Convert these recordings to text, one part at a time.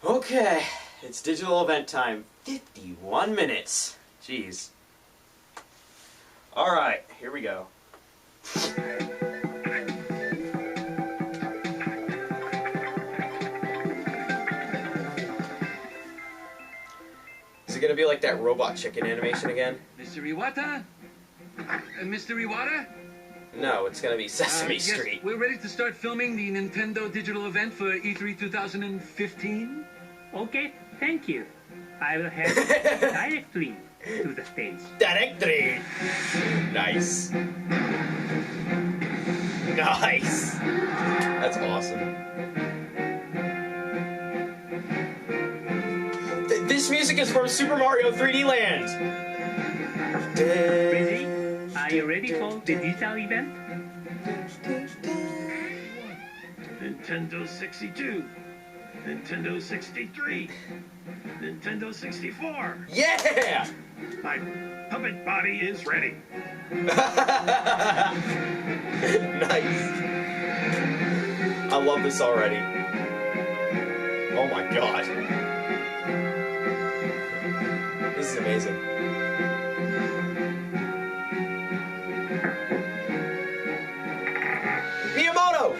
Okay, it's digital event time. 51 minutes. Jeez. Alright, here we go. Is it gonna be like that robot chicken animation again? Mr. Iwata? Mr. Iwata? No, it's gonna be Sesame Yes, Street. we're ready to start filming the Nintendo digital event for E3 2015. Okay, thank you. I will head directly to the stage. Directory! Nice. Nice! That's awesome. This music is from Super Mario 3D Land! Ready? Are you ready for the digital event? Nintendo 62. Nintendo 63. Nintendo 64. Yeah! My puppet body is ready. Nice. I love this already. Oh my god. This is amazing. Miyamoto!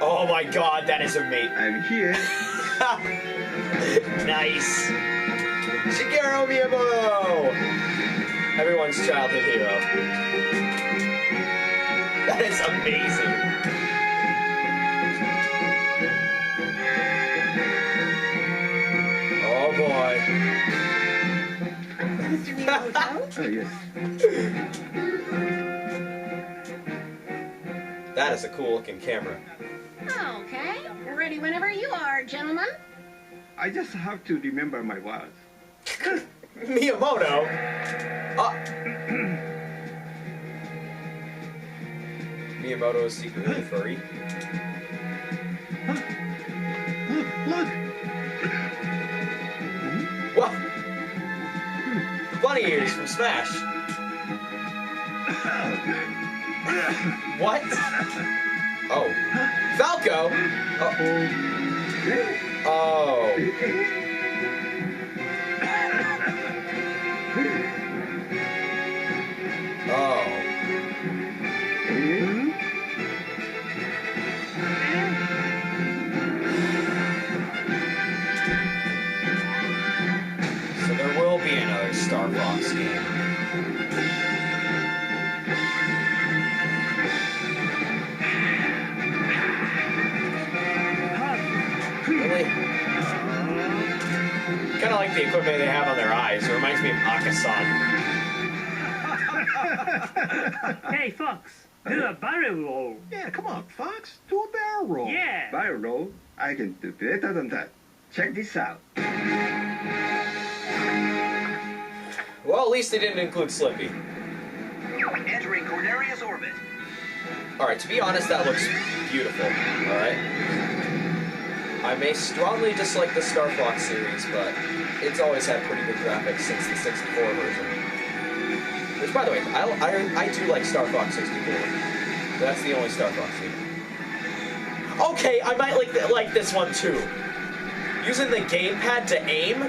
Oh my god, that is amazing. I'm here. Nice. Shigeru Miyamoto! Everyone's childhood hero. That is amazing. Oh boy. Mr. Miyamoto? Oh, yes. That is a cool looking camera. Okay, ready whenever you are, gentlemen. I just have to remember my words. Miyamoto? Miyamoto is secretly furry. Look! What? Bunny ears from Smash. What? Oh. Falco? Oh. Oh. Oh. So there will be another Star Fox game. Really? Kind of like the equipment they have on their eyes. It reminds me of Akasan. Hey, Fox, do a barrel roll. Yeah, come on, Fox. Do a barrel roll. Yeah. Barrel roll? I can do better than that. Check this out. Well, at least they didn't include Slippy. Entering Cornerius orbit. Alright, to be honest, that looks beautiful. Alright? I may strongly dislike the Star Fox series, but it's always had pretty good graphics since the 64 version. Which, by the way, I do like Star Fox 64. That's the only Star Fox game. Okay, I might like this one too. Using the gamepad to aim?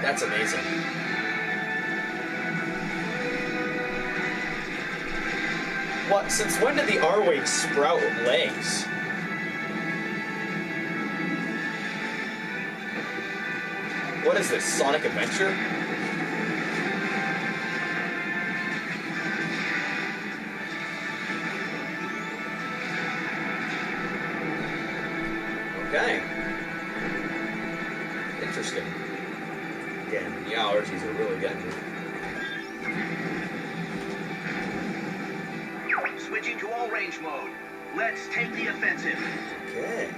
That's amazing. What? Since when did the R-Wing sprout legs? What is this, Sonic Adventure? Okay. Interesting. Again, the allergies are really getting me. Switching to all range mode. Let's take the offensive. Okay.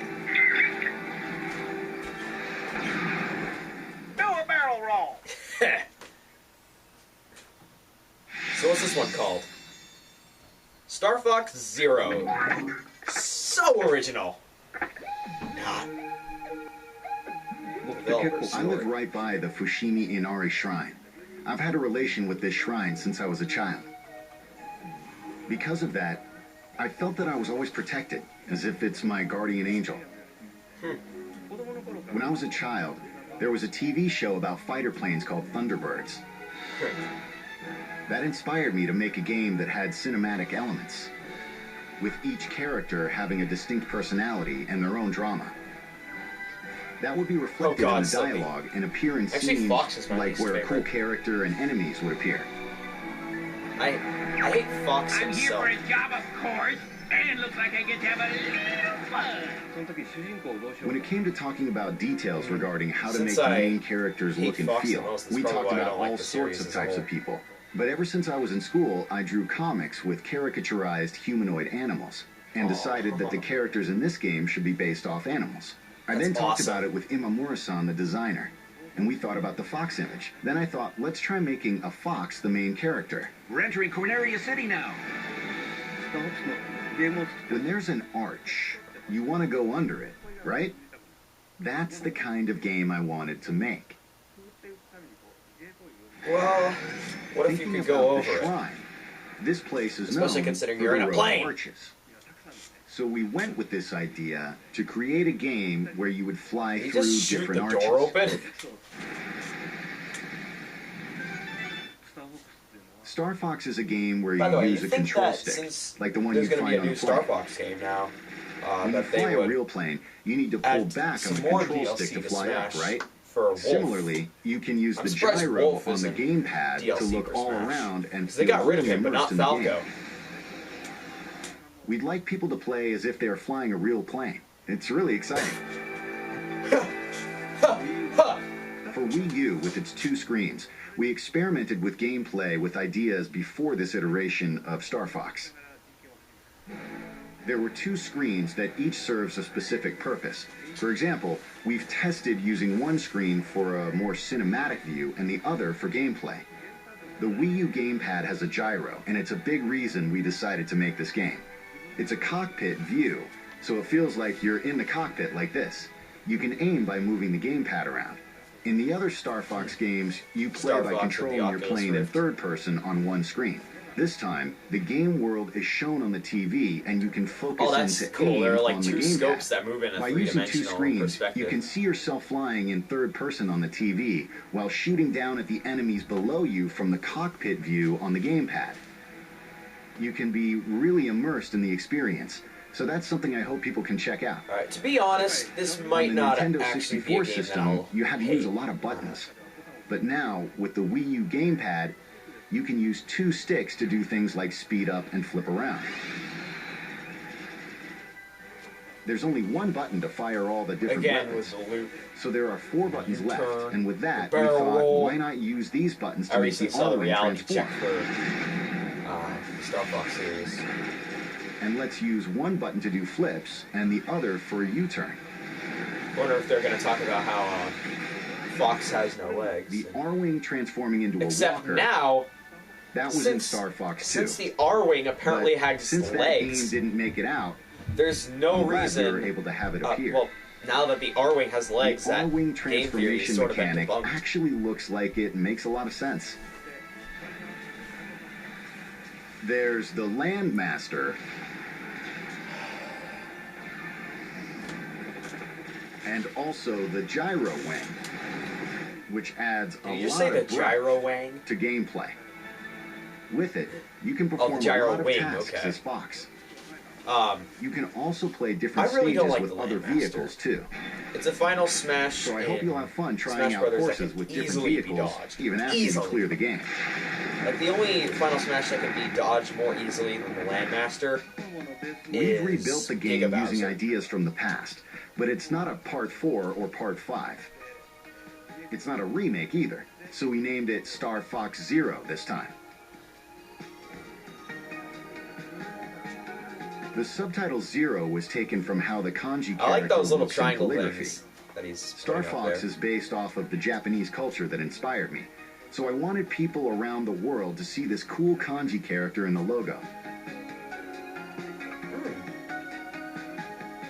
Do a barrel roll. So what's this one called? Star Fox Zero. So original. Not. I live right by the Fushimi Inari Shrine. I've had a relation with this shrine since I was a child. Because of that, I felt that I was always protected, as if it's my guardian angel. When I was a child, there was a TV show about fighter planes called Thunderbirds. That inspired me to make a game that had cinematic elements, with each character having a distinct personality and their own drama. That would be reflected in the dialogue and appear in scenes like where a cool character and enemies would appear. I hate Fox I'm here himself. for a job, of course, and it looks like I get to have a little fun. When it came to talking about details regarding how to make Since the I main characters hate look and Fox the feel, most, that's we probably talked why I about don't like all the sorts series of as a types whole. of people. But ever since I was in school, I drew comics with caricaturized humanoid animals, and decided that the characters in this game should be based off animals. I then talked about it with Imamura-san, the designer, and we thought about the fox image. Then I thought, let's try making a fox the main character. We're entering Corneria City now. When there's an arch, you want to go under it, right? That's the kind of game I wanted to make. Well, what if you Thinking could go about the over it? shrine, this place is Especially known considering for you're the in a row of plane. arches. So we went with this idea to create a game where you would fly You through just shoot different the arches. door open? Star Fox is a game where By the you way, use you a think control that stick, since like the one there's you going to be find a on new a Star plane. Fox game now, When you that fly they a would real plane, you need to pull add back on some the more control DLC stick to to fly up, Smash right? for Wolf. Similarly, you can use I'm the surprised gyro Wolf on the isn't gamepad to DLC look for all Smash. around and 'Cause they got rid of really him, but not immersed in the Falco. game. We'd like people to play as if they're flying a real plane. It's really exciting. For Wii U, with its 2 screens, we experimented with gameplay with ideas before this iteration of Star Fox. There were 2 screens that each serves a specific purpose. For example, we've tested using one screen for a more cinematic view and the other for gameplay. The Wii U gamepad has a gyro, and it's a big reason we decided to make this game. It's a cockpit view, so it feels like you're in the cockpit like this. You can aim by moving the gamepad around. In the other Star Fox games, you play Star by Fox controlling and the your Oculus plane in Rift. third person on one screen. This time, the game world is shown on the TV, and you can focus Oh, that's into cool. aim There are like on the 2 gamepad. scopes that move in a By using 2 three-dimensional screens, perspective. you can see yourself flying in third person on the TV, while shooting down at the enemies below you from the cockpit view on the gamepad. You can be really immersed in the experience. So that's something I hope people can check out. Alright, to be honest, this might On the not Nintendo actually be a 64 game system, that'll you had to hate. use a lot of buttons. But now, with the Wii U gamepad, you can use 2 sticks to do things like speed up and flip around. There's only one button to fire all the different Again, weapons. with the loop. So there are 4 buttons left, U-turn, and with that, we barrel thought, roll. why not use these buttons I to make recently the saw the R-Wing reality check transform? for the Star Fox series. And let's use one button to do flips, and the other for a U-turn. Wonder if they're going to talk about how Fox has no legs. The R-Wing transforming into a Except walker, now, that was in since- Star Fox 2. since the R-Wing apparently But has since that legs, game didn't make it out, there's no I'm glad reason. we were able to have it appear. Well, now that the R-Wing has legs, the that R-Wing game theory is transformation sort of been mechanic debunked. actually looks like it makes a lot of sense. There's the Landmaster, and also the Gyro Wing, which adds a Did you just lot say the of breadth Gyro Wing? to gameplay. With it, you can perform a Gyro lot of Wing, tasks okay. as Fox. Um, You can also play different I really stages don't like with the other Landmaster. vehicles too. it's a final Smash. So I hope in you'll have fun trying Smash out Brothers that courses can with different easily be vehicles, dodged. even after Easily. you clear the game. Like the only Final Smash that can be dodged more easily than the Landmaster We've is rebuilt the game Giga using Bowser. ideas from the past, but it's not a Part 4 or Part 5. It's not a remake either, so we named it Star Fox Zero this time. The subtitle Zero was taken from how the kanji character I like those little looks in triangle calligraphy. things that he's Star putting up Fox there. is based off of the Japanese culture that inspired me, so I wanted people around the world to see this cool kanji character in the logo.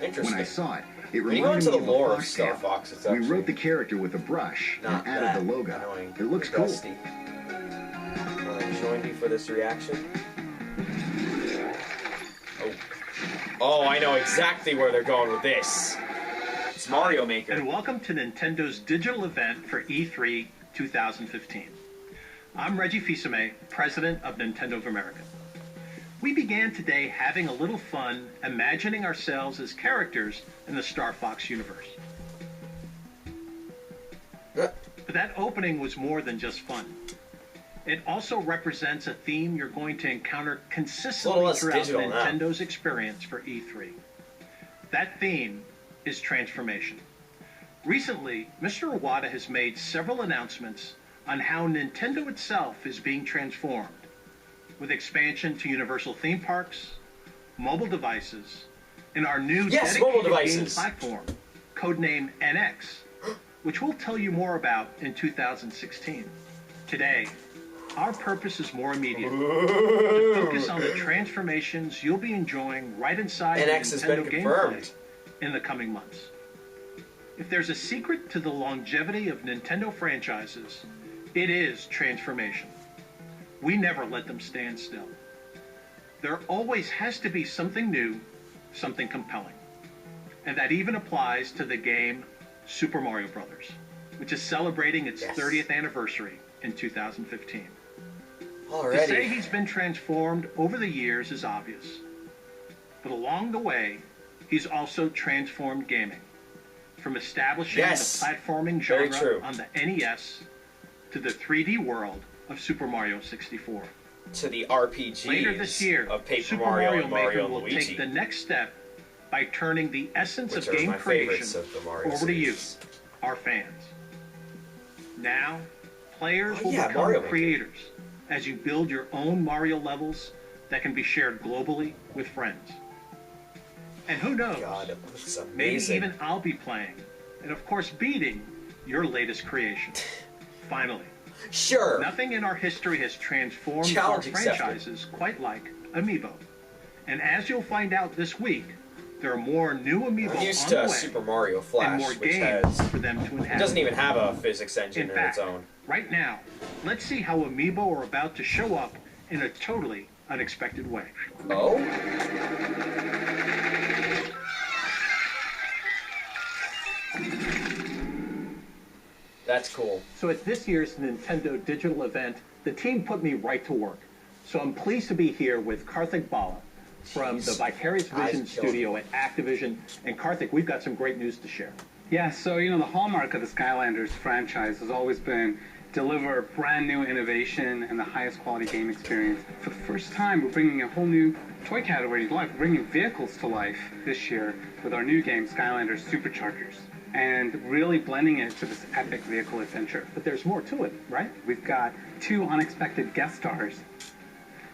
Interesting. When I saw it, it When you go reminded into me the of a lore of foxtail. Star Fox, it's We actually wrote the character with a brush not and added that the logo. annoying. It looks cool. Dusty. Want to join me for this reaction? Oh. Oh, I know exactly where they're going with this. It's Mario Maker. And welcome to Nintendo's digital event for E3 2015. I'm Reggie Fils-Aimé, President of Nintendo of America. We began today having a little fun imagining ourselves as characters in the Star Fox universe. But that opening was more than just fun. It also represents a theme you're going to encounter consistently throughout Nintendo's experience for E3. That theme is transformation. Recently, Mr. Iwata has made several announcements on how Nintendo itself is being transformed, with expansion to Universal theme parks, mobile devices, and our new dedicated game platform, codenamed NX, which we'll tell you more about in 2016. Today, our purpose is more immediate, to focus on the transformations you'll be enjoying right inside NX the Nintendo gameplay in the coming months. If there's a secret to the longevity of Nintendo franchises, it is transformation. We never let them stand still. There always has to be something new, something compelling. And that even applies to the game Super Mario Bros., which is celebrating its 30th anniversary in 2015. Already. To say he's been transformed over the years is obvious. But along the way, he's also transformed gaming. From establishing the platforming genre on the NES to the 3D world of Super Mario 64. To the RPGs Later this year, of Paper Super Mario Maker and will Luigi. take the next step by turning the essence Which of game my creation of the Mario over to you, series. our fans. Now, players will Mario become Maker. creators as you build your own Mario levels that can be shared globally with friends. And who knows, God, it looks maybe amazing. even I'll be playing, and of course beating, your latest creation. Finally. Sure. Nothing in our history has transformed our Challenge accepted. franchises quite like Amiibo. And as you'll find out this week, there are more new Amiibo I'm used on to the way, Super Mario and Flash, more which games has... for them to inhabit. It doesn't even have a physics engine In in fact, its own. right now, let's see how Amiibo are about to show up in a totally unexpected way. Oh? That's cool. So at this year's Nintendo digital event, the team put me right to work. So I'm pleased to be here with Karthik Bala from the Vicarious Vision studio at Activision. And Karthik, we've got some great news to share. Yeah, so, the hallmark of the Skylanders franchise has always been deliver brand new innovation and the highest quality game experience. For the first time, we're bringing a whole new toy category to life. We're bringing vehicles to life this year with our new game, Skylanders Superchargers, and really blending it to this epic vehicle adventure. But there's more to it, right? We've got 2 unexpected guest stars.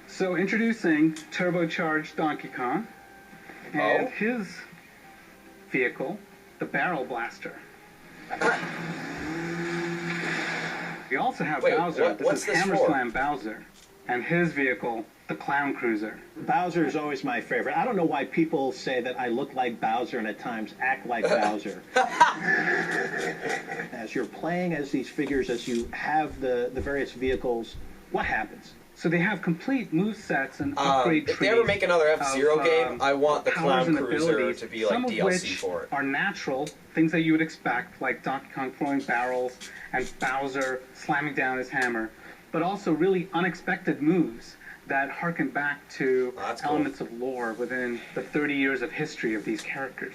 So introducing turbocharged Donkey Kong and his vehicle, the Barrel Blaster. We also have Bowser. This is Hammer Slam Bowser, and his vehicle, the Clown Cruiser. Bowser is always my favorite. I don't know why people say that I look like Bowser and at times act like Bowser. As you're playing as these figures, as you have the various vehicles, what happens? So they have complete move sets and upgrade trees. If they ever make another F-Zero game, I want the Clown Cruiser to be like some of DLC which for it. are natural, things that you would expect, like Donkey Kong throwing barrels and Bowser slamming down his hammer, but also really unexpected moves that harken back to elements of lore within the 30 years of history of these characters.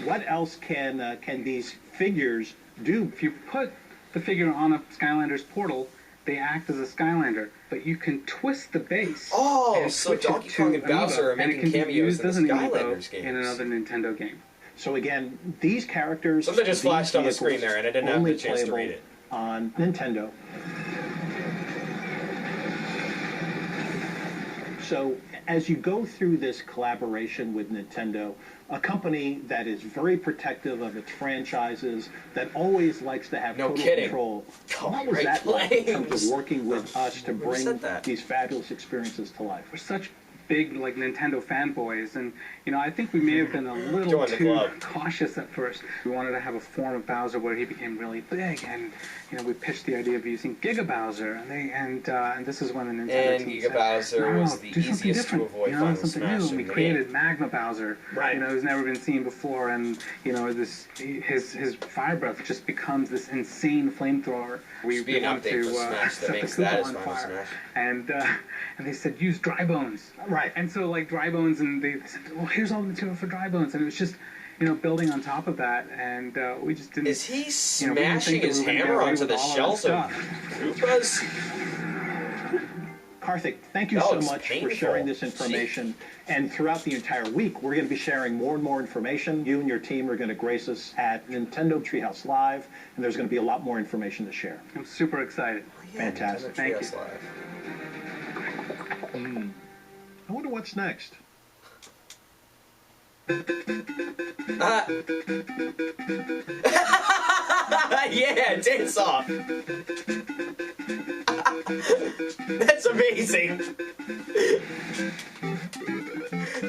What else can these figures do? If you put the figure on a Skylanders portal, they act as a Skylander, but you can twist the base. Oh, and so switch it Donkey Kong and to Bowser are Amiibo, and it making can be cameos used in the as an Skylanders Amiibo games. in another Nintendo game. So again, these characters... Something just these flashed on the screen vehicles there, and I didn't have only the chance to playable read it. On Nintendo. So as you go through this collaboration with Nintendo, a company that is very protective of its franchises, that always likes to have total control, what was that like in terms of working with us to bring these fabulous experiences to life? We're such big like Nintendo fanboys, and you know I think we may have been a little Join the too club. cautious at first. We wanted to have a form of Bowser where he became really big, and you know we pitched the idea of using Giga Bowser, and this is when the Nintendo And team Giga said, Bowser no, was the do something easiest to different. avoid You know, Final something Smash new. in We the created game. Magma Bowser, Right. you know, who's never been seen before, and you know his fire breath just becomes this insane flamethrower. Should be an wanted update to for Smash that set the makes Koopa that as on Final fire. Smash. And they said use dry bones. Right. And so like dry bones, and they said, well, here's all the material for dry bones, and it was just, you know, building on top of that, and we just didn't. Is he we didn't smashing think that his we were gonna hammer get away onto with the all of shells that of stuff. Koopas? Karthik, thank you That so looks much painful. for sharing this information. And throughout the entire week, we're going to be sharing more and more information. You and your team are going to grace us at Nintendo Treehouse Live, and there's going to be a lot more information to share. I'm super excited. Fantastic. Thank Treehouse you. Live. I wonder what's next. Yeah, dance off. That's amazing.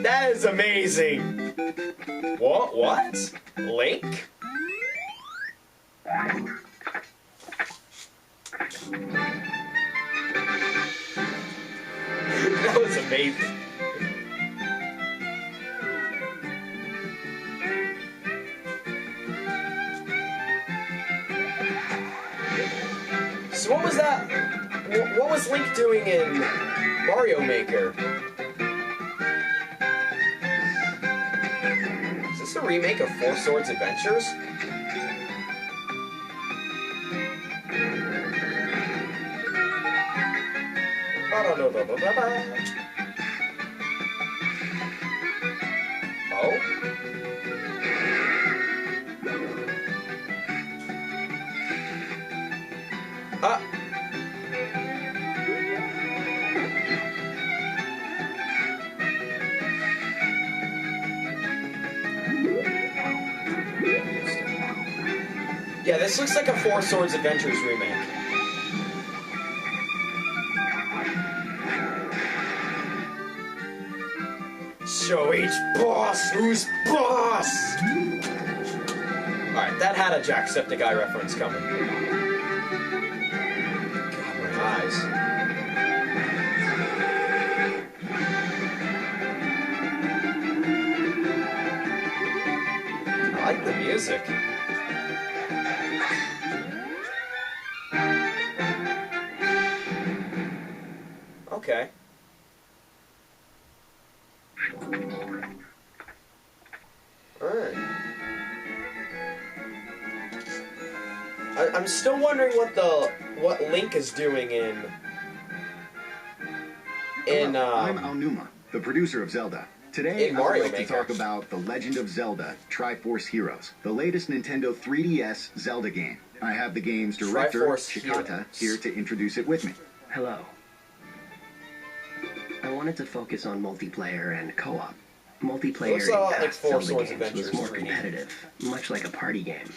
That is amazing. What? What? Link? That was amazing. So what was that? What was Link doing in Mario Maker? Is this a remake of Four Swords Adventures? Oh? Yeah, this looks like a Four Swords Adventures remake. Show each boss who's boss! Alright, that had a Jacksepticeye reference coming. God, my eyes. I like the music. Okay. Alright. I'm still wondering what Link is doing in I'm Aonuma, the producer of Zelda. Today, in I would Mario like to Maker. talk about The Legend of Zelda: Triforce Heroes, the latest Nintendo 3DS Zelda game. I have the game's director, Triforce Chikata, Heroes. here to introduce it with me. Hello. I wanted to focus on multiplayer and co-op. Multiplayer Looks a lot in like past Four Zelda Swords games was Adventures more 3D. competitive, much like a party game.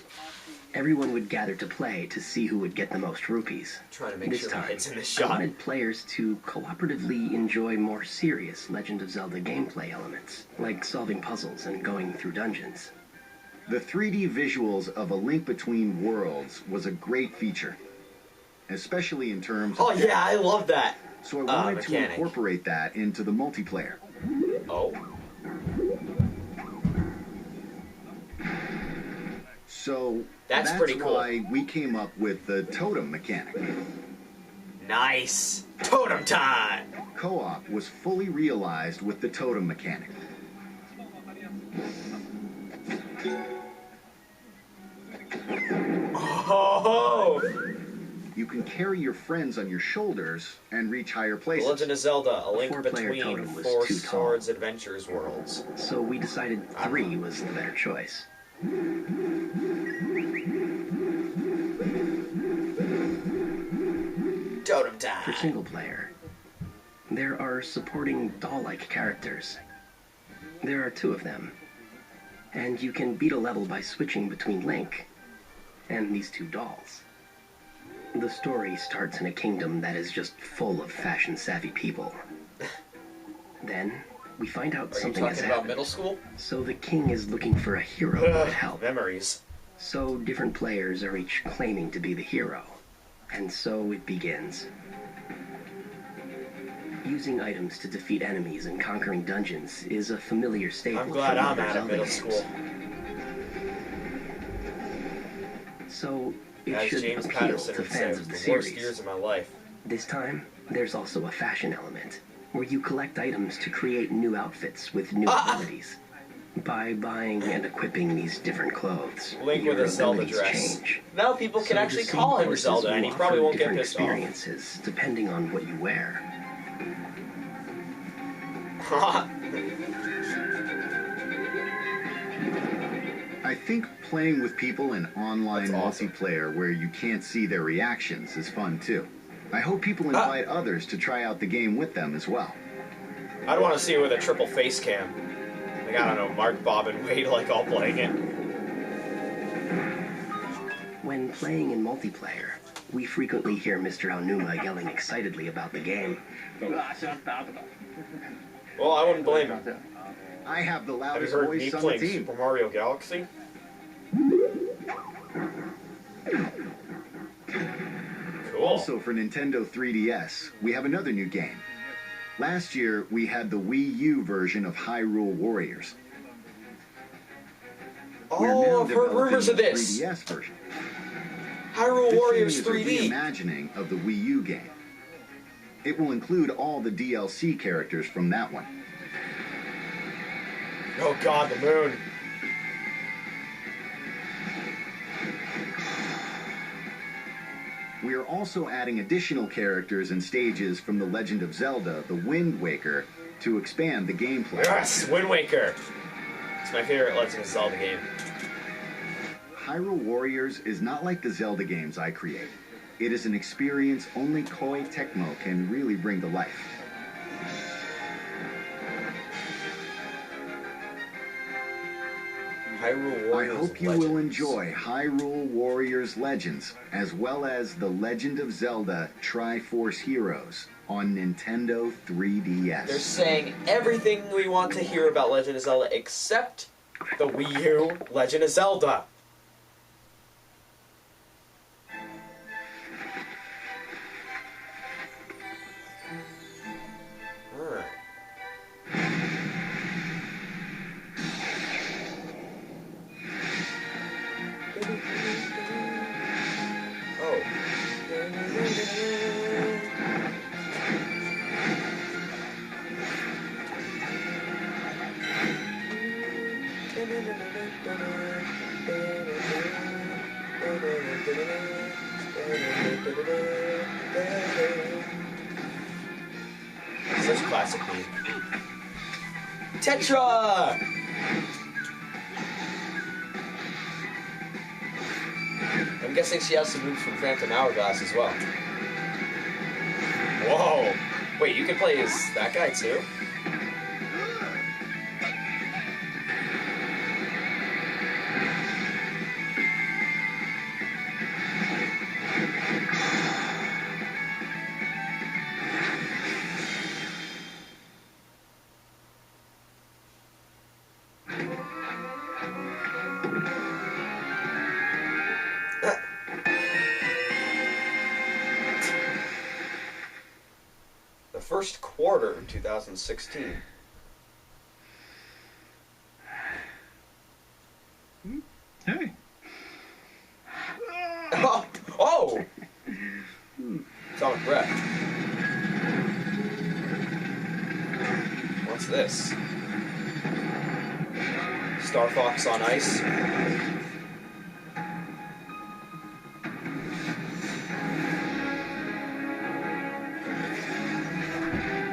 Everyone would gather to play to see who would get the most rupees. Trying to make This sure my time, head's in the I shot. wanted players to cooperatively enjoy more serious Legend of Zelda gameplay elements, like solving puzzles and going through dungeons. The 3D visuals of A Link Between Worlds was a great feature, especially in terms of Oh yeah, I love that. so I wanted to mechanic. incorporate that into the multiplayer. Oh. So That's pretty cool. why we came up with the totem mechanic. Nice. Totem time. Co-op was fully realized with the totem mechanic. Oh. You can carry your friends on your shoulders and reach higher The places. Legend of Zelda: A Link Four-player Between totem was Four too tall. Swords Adventures Worlds. So we decided 3 was the better choice. Totem For time. single player, there are supporting doll-like characters. There are 2 of them, and you can beat a level by switching between Link and these 2 dolls. The story starts in a kingdom that is just full of fashion-savvy people. Then, we find out Are you something has talking about happened. middle school? So the king is looking for a hero who would help. Memories. So different players are each claiming to be the hero. And so it begins. Using items to defeat enemies and conquering dungeons is a familiar staple. I'm glad I'm from out of Zelda middle games. school. So it As should James appeal Patterson to would say, fans it of was the the worst series. years of my life. This time, there's also a fashion element, where you collect items to create new outfits with new abilities. By buying and equipping these different clothes, Link your with a Zelda abilities dress. change. Now people can So actually the same call him courses Zelda, and will he probably offer won't get different pissed off. experiences depending on what you wear. I think playing with people in online That's awesome. multiplayer where you can't see their reactions is fun too. I hope people invite others to try out the game with them as well. I'd want to see it with a triple face cam. Like, I don't know, Mark, Bob, and Wade like all playing it. When playing in multiplayer, we frequently hear Mr. Aonuma yelling excitedly about the game. Well, I wouldn't blame him. I have the Have you loudest heard me voice on the playing team. Super Mario Galaxy? Cool. Also for Nintendo 3DS, we have another new game. Last year, we had the Wii U version of Hyrule Warriors. We're now Oh, I've heard developing rumors of the this. 3DS version. Hyrule This Warriors thing is 3D. a reimagining of the Wii U game. It will include all the DLC characters from that one. Oh god, the moon. We are also adding additional characters and stages from The Legend of Zelda, The Wind Waker, to expand the gameplay. Yes, Wind Waker. It's my favorite Legend of Zelda game. Hyrule Warriors is not like the Zelda games I create. It is an experience only Koei Tecmo can really bring to life. Hyrule I Warriors hope you Legends. will enjoy Hyrule Warriors Legends, as well as The Legend of Zelda Triforce Heroes on Nintendo 3DS. They're saying everything we want to hear about Legend of Zelda except the Wii U Legend of Zelda. Alright. Such classic music. Tetra! I'm guessing she has some moves from Phantom Hourglass as well. Whoa! Wait, you can play as that guy too? The first quarter of 2016. Hey. Oh! Oh! Atomic breath. What's this? Star Fox on ice.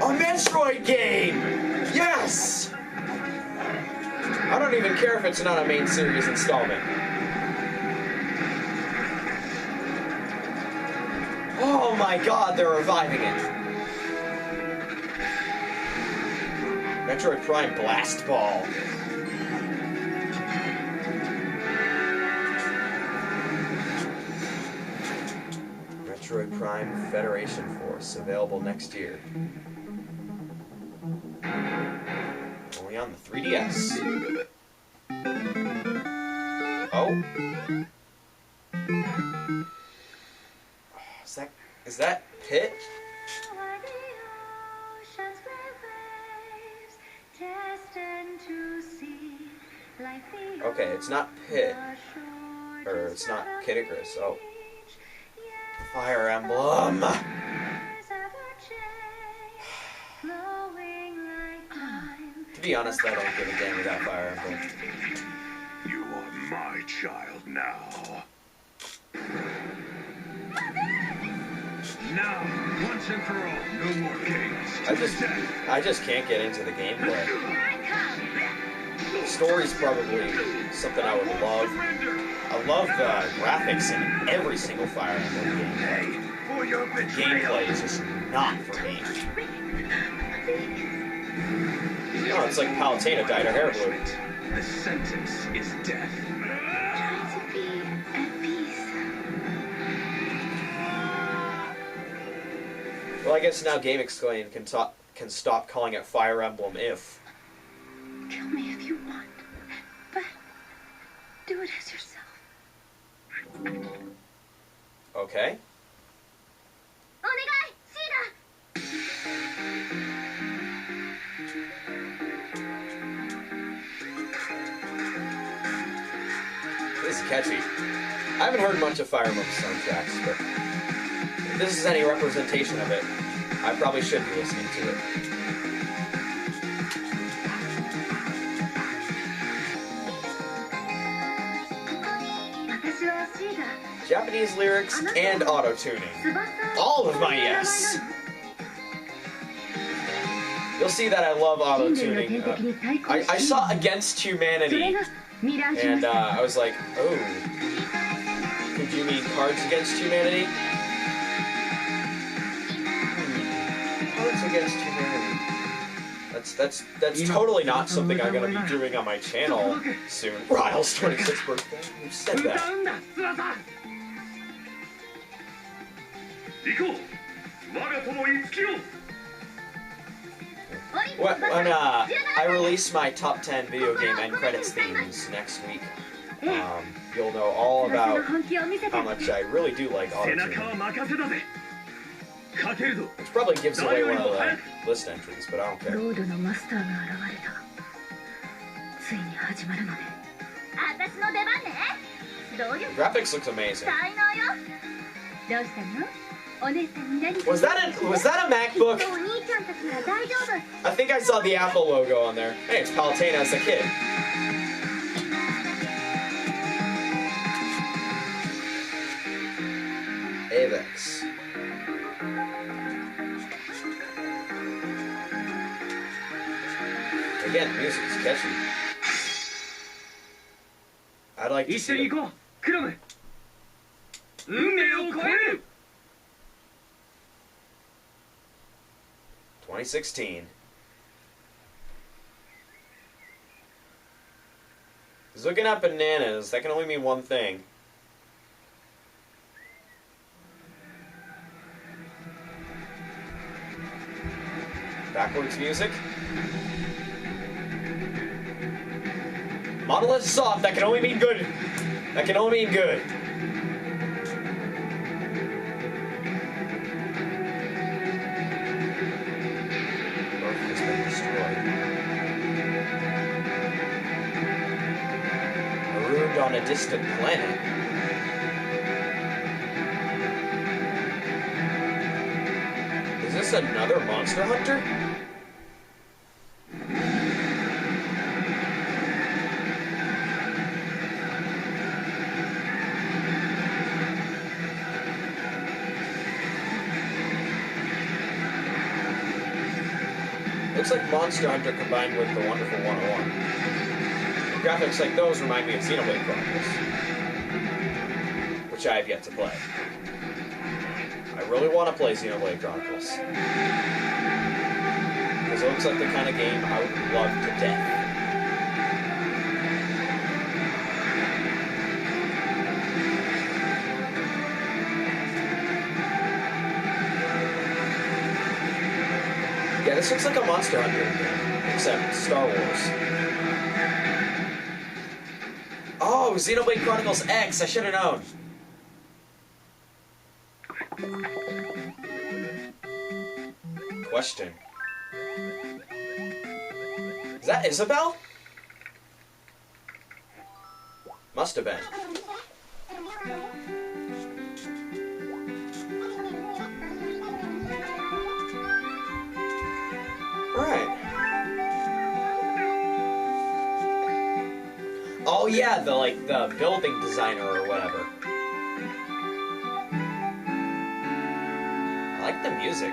A Metroid game! Yes! I don't even care if it's not a main series installment. Oh my god, they're reviving it. Metroid Prime Blast Ball. Metroid Prime Federation Force, available next year. only on the 3DS. Oh. Is that Pit? Okay, it's not Pit. Or it's not Kid Icarus. Oh. Fire Emblem. To be honest, I don't give a damn about Fire Emblem. You are my child now. Now, once and for all, no more games. I just can't get into the gameplay. The story's probably something I would love. I love the graphics in every single Fire Emblem game. For your Gameplay is just not for me. Oh, it's like Palutena dyed her hair blue. The sentence is death. Try to be at peace. Well, I guess now Game Exclaim can stop calling it Fire Emblem if. Kill me if you want, but do it as yourself. Okay. Onegai, Shida! This is catchy. I haven't heard much of Fire Emblem soundtracks, but if this is any representation of it, I probably should be listening to it. Japanese lyrics and auto-tuning. All of my yes! You'll see that I love auto-tuning. I saw Against Humanity, and I was like, oh, could you mean Cards Against Humanity? Cards Against Humanity. That's totally not something I'm going to be doing on my channel soon. Ryle's 26th birthday. Who said that? When I release my top 10 video game end credits themes next week, you'll know all about how much I really do like auto-tuning. Which probably gives away one of the list entries, but I don't care. The graphics looks amazing. Was that a MacBook? I think I saw the Apple logo on there. Hey, it's Palutena as a kid. Avex. Again, the music is catchy. I'd like to see it. 2016. He's looking at bananas. That can only mean one thing. Backwards music. Monolith soft. That can only mean good. That can only mean good. Earth has been destroyed. Marooned on a distant planet. Is this another Monster Hunter? Looks like Monster Hunter combined with the Wonderful 101. Graphics like those remind me of Xenoblade Chronicles, which I have yet to play. I really want to play Xenoblade Chronicles, because it looks like the kind of game I would love to death. Yeah, this looks like a Monster Hunter game. except Star Wars. Oh, Xenoblade Chronicles X, I should have known. Question. Is that Isabel? Must have been. Alright. Oh yeah, the building designer or whatever. I like the music.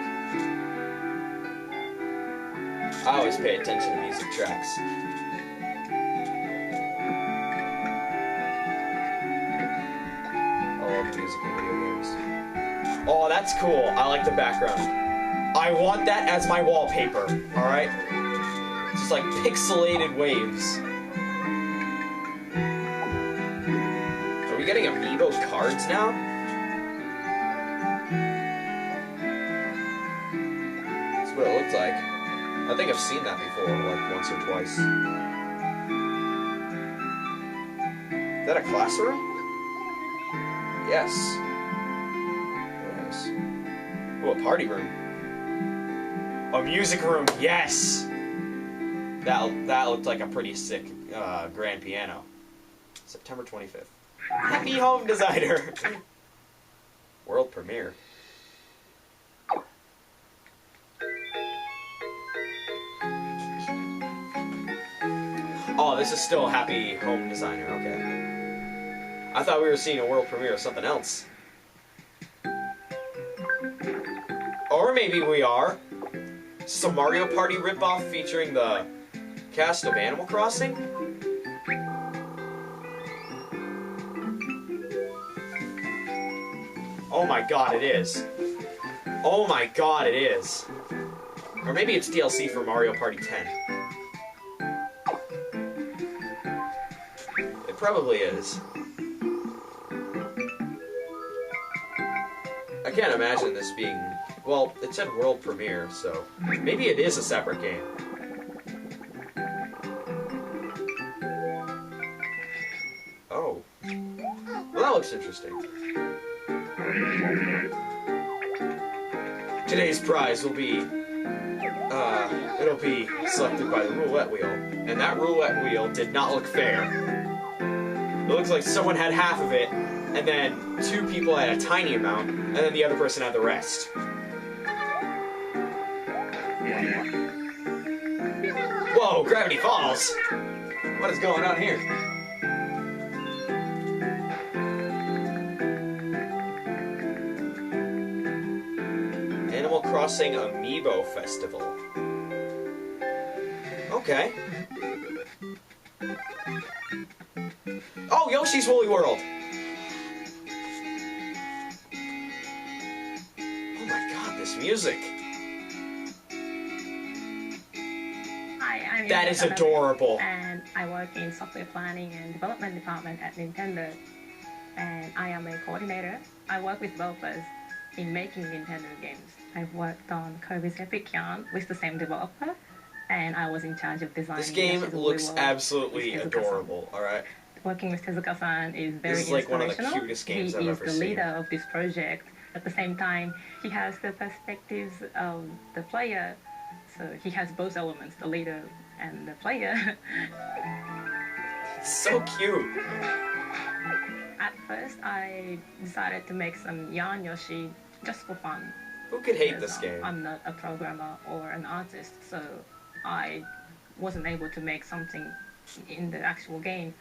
I always pay attention to music tracks. I love music in video games. Oh, that's cool. I like the background. I want that as my wallpaper, alright? Just like pixelated waves. Are we getting amiibo cards now? That's what it looked like. I think I've seen that before, like once or twice. Is that a classroom? Yes. Yes. Oh, a party room. A music room, yes! That looked like a pretty sick grand piano. September 25th. Happy home designer! World premiere. Oh, this is still Happy Home Designer, okay. I thought we were seeing a world premiere of something else. Or maybe we are. Some Mario Party ripoff featuring the cast of Animal Crossing? Oh my god, it is. Oh my god, it is. Or maybe it's DLC for Mario Party 10. It probably is. I can't imagine this being... Well, it said world premiere, so maybe it is a separate game. Oh. Well, that looks interesting. Today's prize will be... it'll be selected by the roulette wheel. And that roulette wheel did not look fair. It looks like someone had half of it, and then two people had a tiny amount, and then the other person had the rest. Whoa, Gravity Falls! What is going on here? Animal Crossing Amiibo Festival. Okay. Oh, Yoshi's Woolly World! Oh my god, this music! Hi, I'm That is adorable. And I work in software planning and development department at Nintendo. And I am a coordinator. I work with developers in making Nintendo games. I've worked on Kirby's Epic Yarn with the same developer, and I was in charge of designing. This game looks absolutely adorable, alright? Working with Tezuka-san is very This is like one inspirational. of the cutest games I've He ever is seen. the leader of this project. At the same time, he has the perspectives of the player, so he has both elements, the leader and the player. So cute! At first, I decided to make some Yarn Yoshi just for fun. Who could hate Because, this game? I'm not a programmer or an artist, so I wasn't able to make something in the actual game.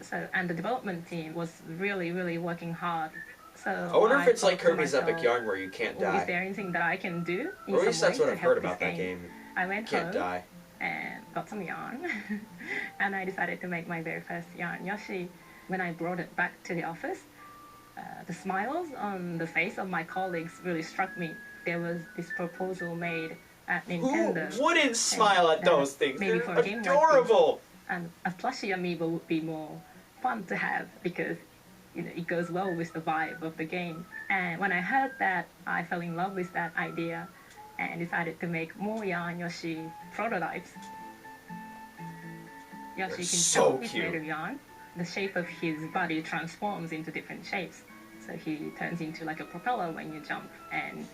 So, and the development team was really, really working hard. So I wonder if it's thought like to Kirby's myself, Epic Yarn where you can't "Oh, is die. there anything that I can do in Or at least some that's way what to I've help heard this about that game. I went Can't home die. and got some yarn, and I decided to make my very first Yarn Yoshi. When I brought it back to the office, the smiles on the face of my colleagues really struck me. There was this proposal made at Nintendo. Who wouldn't smile at those things? Maybe They're for a game like this, adorable! and a plushie amiibo would be more fun to have because it goes well with the vibe of the game. And when I heard that, I fell in love with that idea and decided to make more Yarn Yoshi prototypes. Yoshi can so jump with cute. made of yarn. The shape of his body transforms into different shapes. So he turns into like a propeller when you jump, and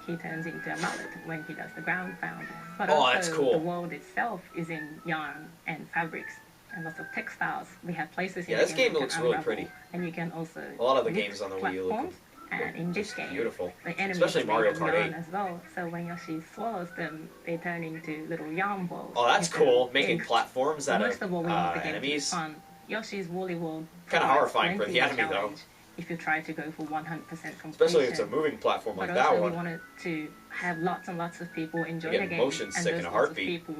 he turns into a mallet when he does the ground pound. But Oh, also, that's cool. the world itself is in yarn and fabrics and lots of textiles. We have places in Yeah, the this game that looks can really unravel, pretty. and you can also A lot of the lift games on the Wii U look platforms. And in this game, beautiful. the enemies Especially are Mario made of Kart yarn 8. as well. So when Yoshi swallows them, they turn into little yarn balls. Oh, that's instead of cool. Making ink. platforms out Most of all, we want the game enemies. to be fun. Yoshi's Woolly World Kinda provides horrifying for plenty the of enemy, though. challenge if you try to go for 100% completion. Especially if it's a moving platform like But that also one. we wanted to have lots and lots of people enjoy You the get game, motion and sick in those a lots of heartbeat. people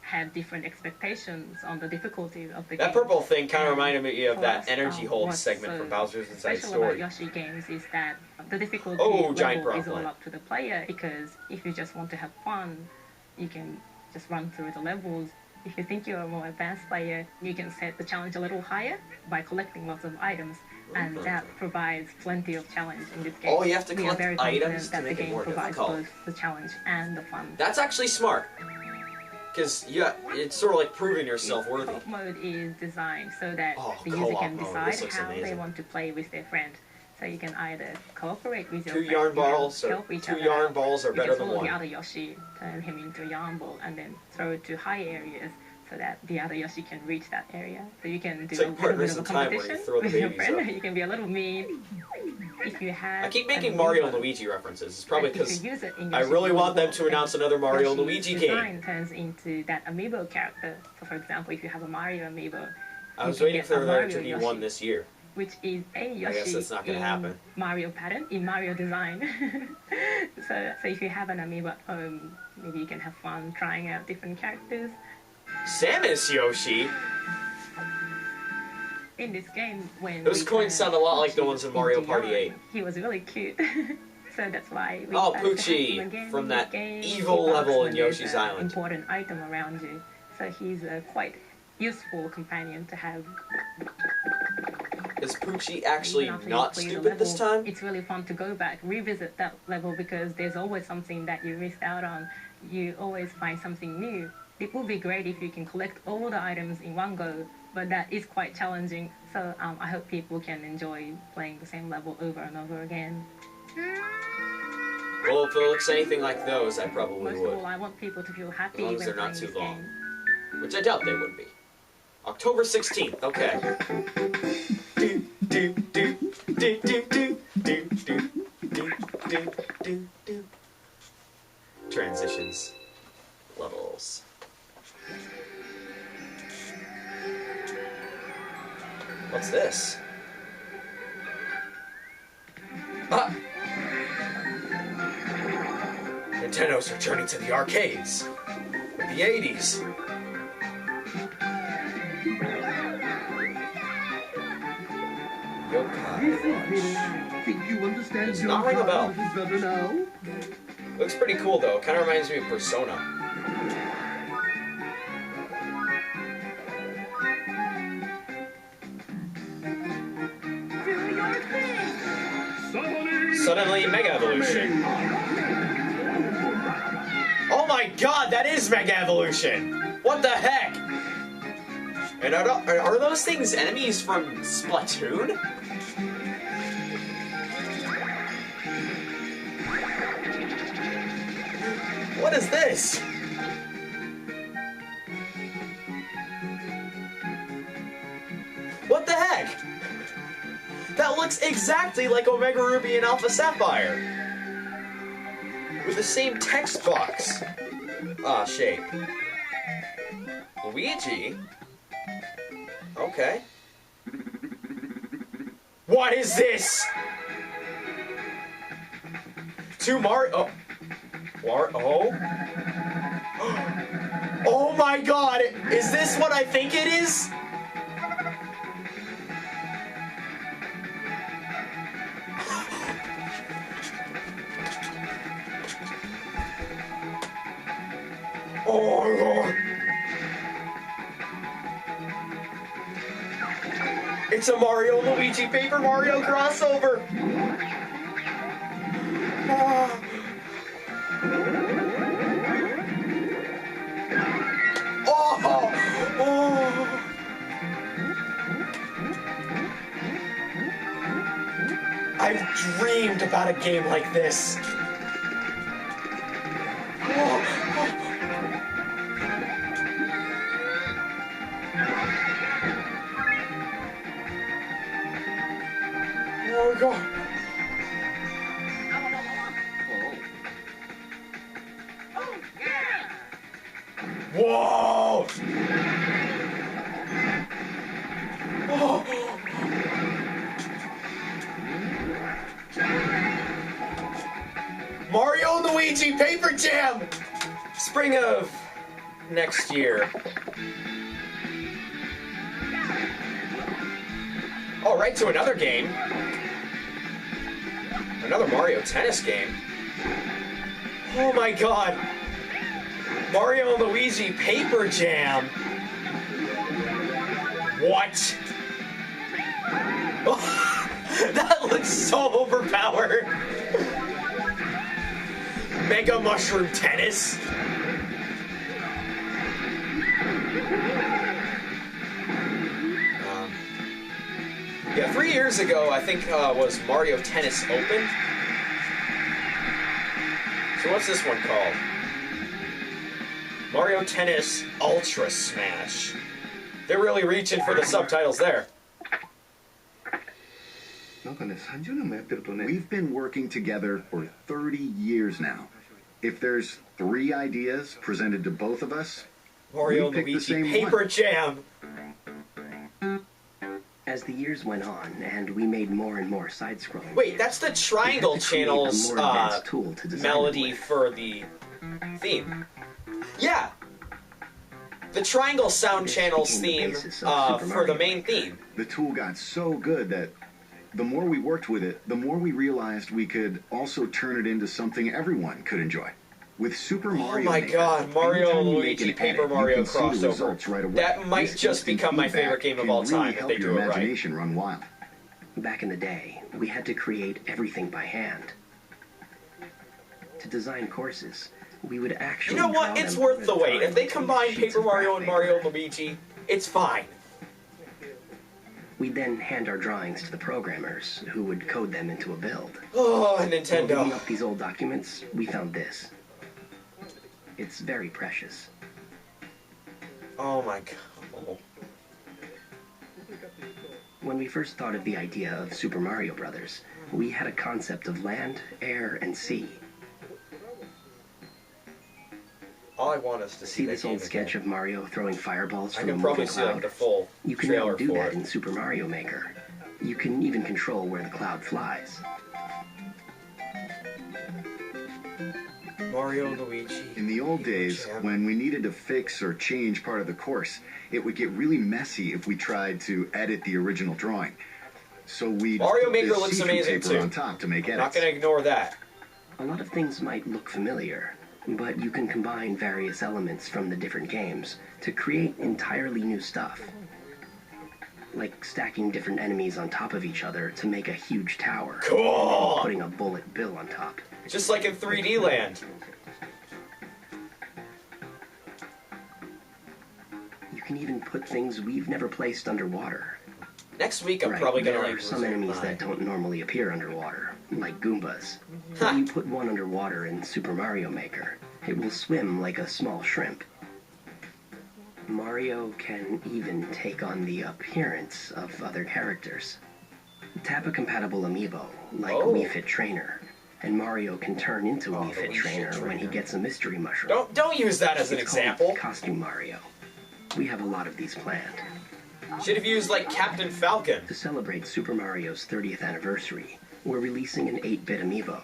have different expectations on the difficulty of the game. That purple thing kind of And reminded me of for that us, energy hold what's segment so from Bowser's Inside special Story. about Yoshi games is that the difficulty Oh, giant level is problem. all up to the player, because if you just want to have fun, you can just run through the levels. If you think you're a more advanced player, you can set the challenge a little higher by collecting lots of items, and that provides plenty of challenge in this game. Oh, you have to We are collect very items confident to that make the it game more provides difficult. both the challenge and the fun. That's actually smart. Because, yeah, it's sort of like proving yourself The worthy. co-op mode is designed so that Oh, the user co-op can mode. decide This looks how they amazing. want to play with their friend. So you can either cooperate with your Two friend, yarn you can balls or help each two other yarn out. balls are You better can than follow one. the other Yoshi, turn him into a yarn ball, and then throw it to high areas so that the other Yoshi can reach that area. So you can do It's like a little Partners bit of a in Time where you competition throw the with your babies friend. up. You can be a little mean. If you have I keep making an Mario and amiibo, Luigi references. It's probably if you because use it in I Yoshi's really want them World, to announce another Mario and Yoshi's Luigi game. design turns into that amiibo character. So for example, if you have a Mario amiibo, I you was can waiting get for a there Mario to be Yoshi, one this year. which is a Yoshi guess that's not gonna in happen. Mario pattern, in Mario design. so if you have an amiibo at home, maybe you can have fun trying out different characters. Samus Yoshi? In this game, when Those we coins turned sound a lot like the Poochie ones in Mario into Party yarn, 8. He was really cute. So that's why we Oh, decided to have Poochie, him again from in that this game. evil He barks level when in there's Yoshi's an Island. important item around you. So he's a quite useful companion to have. Is Poochie actually Even after you not play the stupid this level, time? It's really fun to go back, revisit that level, because there's always something that you missed out on. You always find something new. It would be great if you can collect all the items in one go, but that is quite challenging. So I hope people can enjoy playing the same level over and over again. Well, if it looks anything like those, I probably Most of would. all, I want people to feel happy As long when as they're playing not too this long. game. Which I doubt they would be. October 16th, okay. Do, do, do, do, do, do, do, do, do, do, do, do. Transitions. Levels. What's this? Ah! Nintendo's returning to the arcades. With the 80s. Yokai. Think you understand Does not ring a bell. better now? Looks pretty cool though. Kind of reminds me of Persona. Suddenly Mega Evolution. Oh my god, that is Mega Evolution! What the heck? And are those things enemies from Splatoon? What is this? What the heck? That looks exactly like Omega Ruby and Alpha Sapphire. With the same text box. Shape. Luigi? Okay. What is this? Two Mario... Oh. Oh my god! Is this what I think it is? Oh my god! It's a Mario and Luigi Paper Mario crossover! Ah. Oh! Oh! I've dreamed about a game like this. Oh god. Whoa! Oh. Mario and Luigi Paper Jam! Spring of next year. Oh, right to another game. Another Mario Tennis game. Oh my god. Mario and Luigi Paper Jam. What? Oh, that looks so overpowered. Mega Mushroom Tennis. Yeah, 3 years ago, I think, was Mario Tennis Open. So what's this one called? Mario Tennis Ultra Smash. They're really reaching for the subtitles there. We've been working together for 30 years now. If there's 3 ideas presented to both of us, Mario we pick the Luigi same Paper one. Jam. As the years went on, and we made more and more side-scrolling. Wait, that's the Triangle Channel's tool to design melody for the theme. Yeah. The Triangle Sound Channel's theme for the main theme. The tool got so good that the more we worked with it, the more we realized we could also turn it into something everyone could enjoy. With Super Mario Oh my Maker, god, Mario anytime and you make Luigi an Paper edit, Mario you can see the crossover. results right away. That might This just instant become my feedback favorite game of can all really time if help they your do it right. imagination run wild. Back in the day, we had to create everything by hand. To design courses, we would actually You know what? draw It's them worth the over wait. time If they on combine sheets Paper of Mario graph and paper. Mario and Luigi, it's fine. We'd then hand our drawings to the programmers, who would code them into a build. Oh, While digging Nintendo. up these old documents, we found this. It's very precious. Oh my god. When we first thought of the idea of Super Mario Brothers, we had a concept of land, air, and sea. All I want is to See that this game old sketch again. of Mario throwing fireballs I from a can probably moving see like cloud? the full You can now trailer do for that it. in Super Mario Maker. You can even control where the cloud flies. Mario and Luigi. In the old Paper days, Jam. when we needed to fix or change part of the course, it would get really messy if we tried to edit the original drawing. So we Mario put Maker this looks see-through amazing, paper too. on top to make I'm not edits. gonna ignore that. A lot of things might look familiar, but you can combine various elements from the different games to create entirely new stuff. Like stacking different enemies on top of each other to make a huge tower. Cool! And putting a bullet bill on top. Just like in 3D Land. You can even put things we've never placed underwater. Next week I'm Right, probably gonna there like are some lose enemies my that don't normally appear underwater, like Goombas. Ha. When you put one underwater in Super Mario Maker, it will swim like a small shrimp. Mario can even take on the appearance of other characters. Tap a compatible amiibo, like Oh. Wii Fit Trainer, and Mario can turn into a Oh, Wii the Fit Wii Fit Trainer when he Trainer. gets a mystery mushroom. Don't use that as an It's called example. Costume Mario. We have a lot of these planned. Should have used like Captain Falcon. To celebrate Super Mario's 30th anniversary, we're releasing an 8-bit amiibo.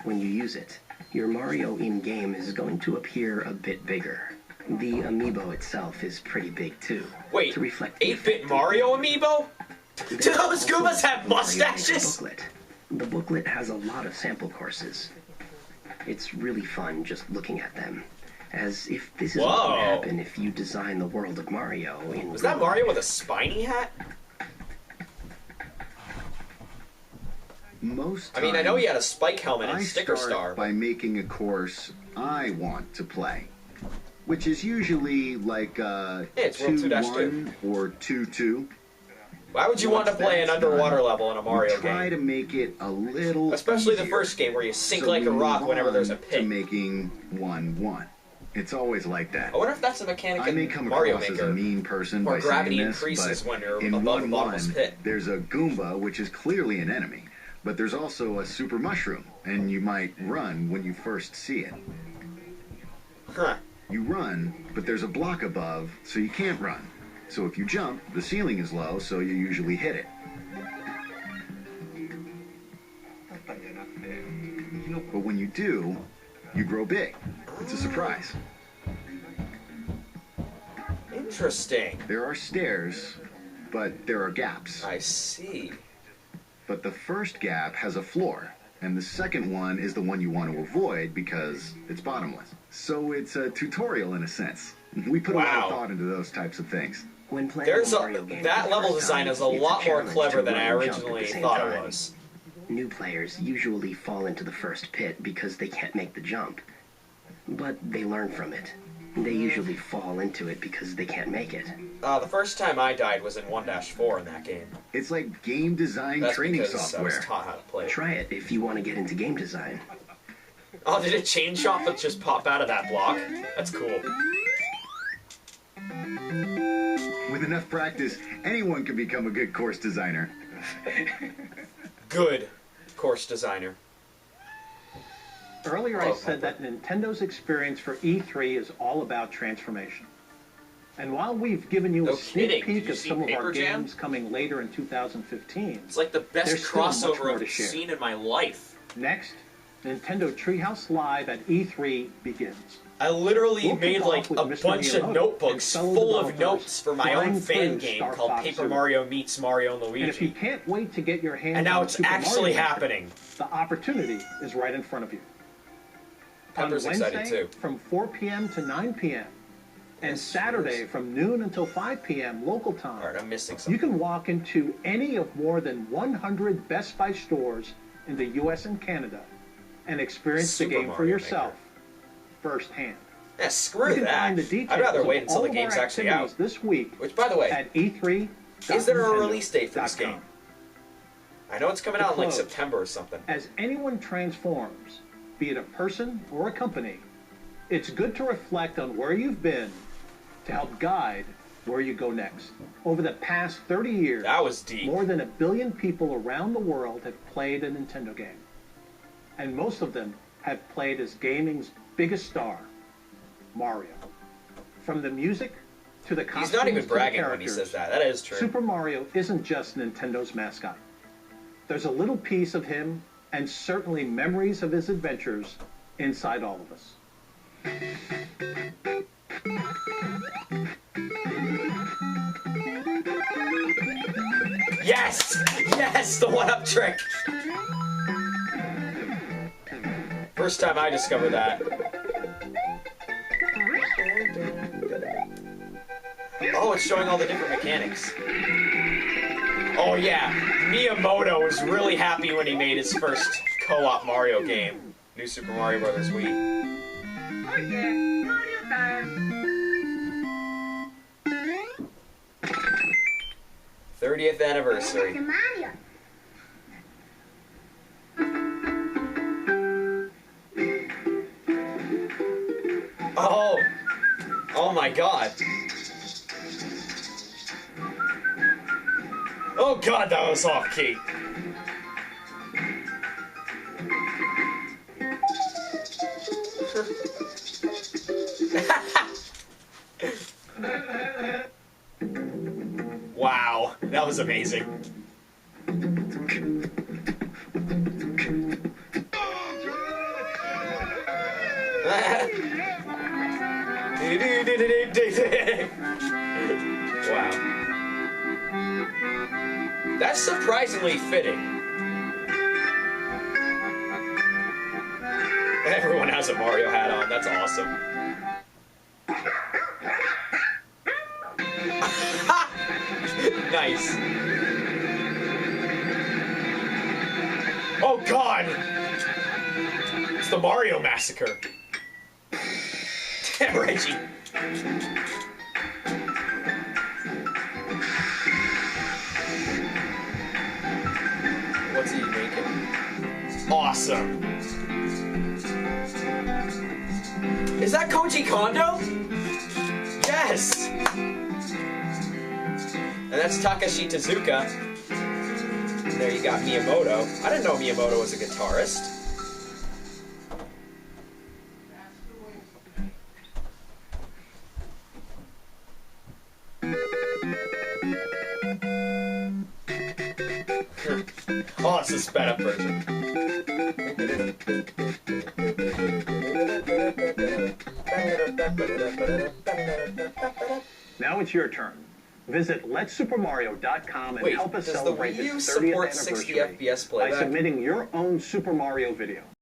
When you use it, your Mario in-game is going to appear a bit bigger. The amiibo itself is pretty big too. Wait, to reflect the 8-bit effect Mario amiibo? Do There's those also Goombas a have Mario mustaches? Maker booklet. The booklet has a lot of sample courses. It's really fun just looking at them. As if this is what Whoa. would happen if you design the world of Mario in Was that real Mario life. with a spiny hat? Most I mean, I know he times, had a spike helmet and I sticker start star. by making a course I want to play, which is usually like Hey, it's World 2-2. 2-1 or 2-2. Why would you want to play an underwater level in a Mario try game? to make it a little Especially the easier. first game where you sink So like a we rock move whenever there's a on pit. to making 1-1. It's always like that. I wonder if that's a mechanic I may in come Mario across as a Maker. mean person Where by gravity saying this, increases but when you're in above the bottomless 1-1, pit. there's a Goomba, which is clearly an enemy, but there's also a super mushroom, and you might run when you first see it. Huh. You run, but there's a block above, so you can't run. So if you jump, the ceiling is low, so you usually hit it. But when you do, you grow big. It's a surprise. Interesting. There are stairs, but there are gaps. I see. But the first gap has a floor, and the second one is the one you want to avoid because it's bottomless. So it's a tutorial in a sense. We put a lot of thought into those types of things. When playing a Mario game That for the level first design time, is a it's lot more challenge clever to than I run and jump at originally the same thought time. it was. New players usually fall into the first pit because they can't make the jump. But they learn from it. They usually fall into it because they can't make it. The first time I died was in 1-4 in that game. It's like game design That's training because I software. was taught how to play it. Try it if you want to get into game design. Oh, did a chain shot just pop out of that block? That's cool. With enough practice, anyone can become a good course designer. Good course designer. Earlier I said that Nintendo's experience for E3 is all about transformation. And while we've given you No a sneak kidding. Did peek you of see some of our Paper Jam? games coming later in 2015, It's like the best there's still much crossover more I've to share. seen in my life. Next, Nintendo Treehouse Live at E3 begins. I literally We'll kick made off like with a Mr. bunch of Miyamoto notebooks and fellow full of developers notes for my own flying fan through game Star called Fox Paper Zero. Mario Meets Mario and And if you Luigi. can't wait to get your hands And now on it's Super actually Mario Maker, happening. the opportunity is right in front of you. Pepper's On excited Wednesday too. from 4 p.m. to 9 p.m. and Yes, Saturday yes. from noon until 5 p.m. local time, Alright, I'm missing you something. can walk into any of more than 100 Best Buy stores in the U.S. and Canada and experience Super the game for Mario yourself firsthand. Yeah, screw You can that. find the details I'd rather of wait until all the of game's our actually activities out. this week Which, by the way, at E3. is there a release date for this game? I know it's coming To out in like close, September or something. As anyone transforms, be it a person or a company, it's good to reflect on where you've been to help guide where you go next. Over the past 30 years, That was deep. more than 1 billion people around the world have played a Nintendo game. And most of them have played as gaming's biggest star, Mario. From the music to the costumes He's not even to the bragging when he characters, says that. That is true. Super Mario isn't just Nintendo's mascot. There's a little piece of him, and certainly memories of his adventures, inside all of us. Yes! Yes! The one-up trick! First time I discovered that. Oh, it's showing all the different mechanics. Oh yeah, Miyamoto was really happy when he made his first co-op Mario game. New Super Mario Bros. Wii. Oh yeah, Mario time! 30th anniversary. Mario. Oh! Oh my god. Oh god, that was off key. Wow, that was amazing. Wow. That's surprisingly fitting. Everyone has a Mario hat on. That's awesome. Nice. Oh god! It's the Mario Massacre. Damn, Reggie. awesome! Is that Koji Kondo? Yes! And that's Takashi Tezuka. And there you got Miyamoto. I didn't know Miyamoto was a guitarist. Oh, it's a sped up version. Now it's your turn. Visit LetSuperMario.com and Wait, help us does the celebrate Wii U its 30th support 60 anniversary FPS by playback? submitting your own Super Mario video.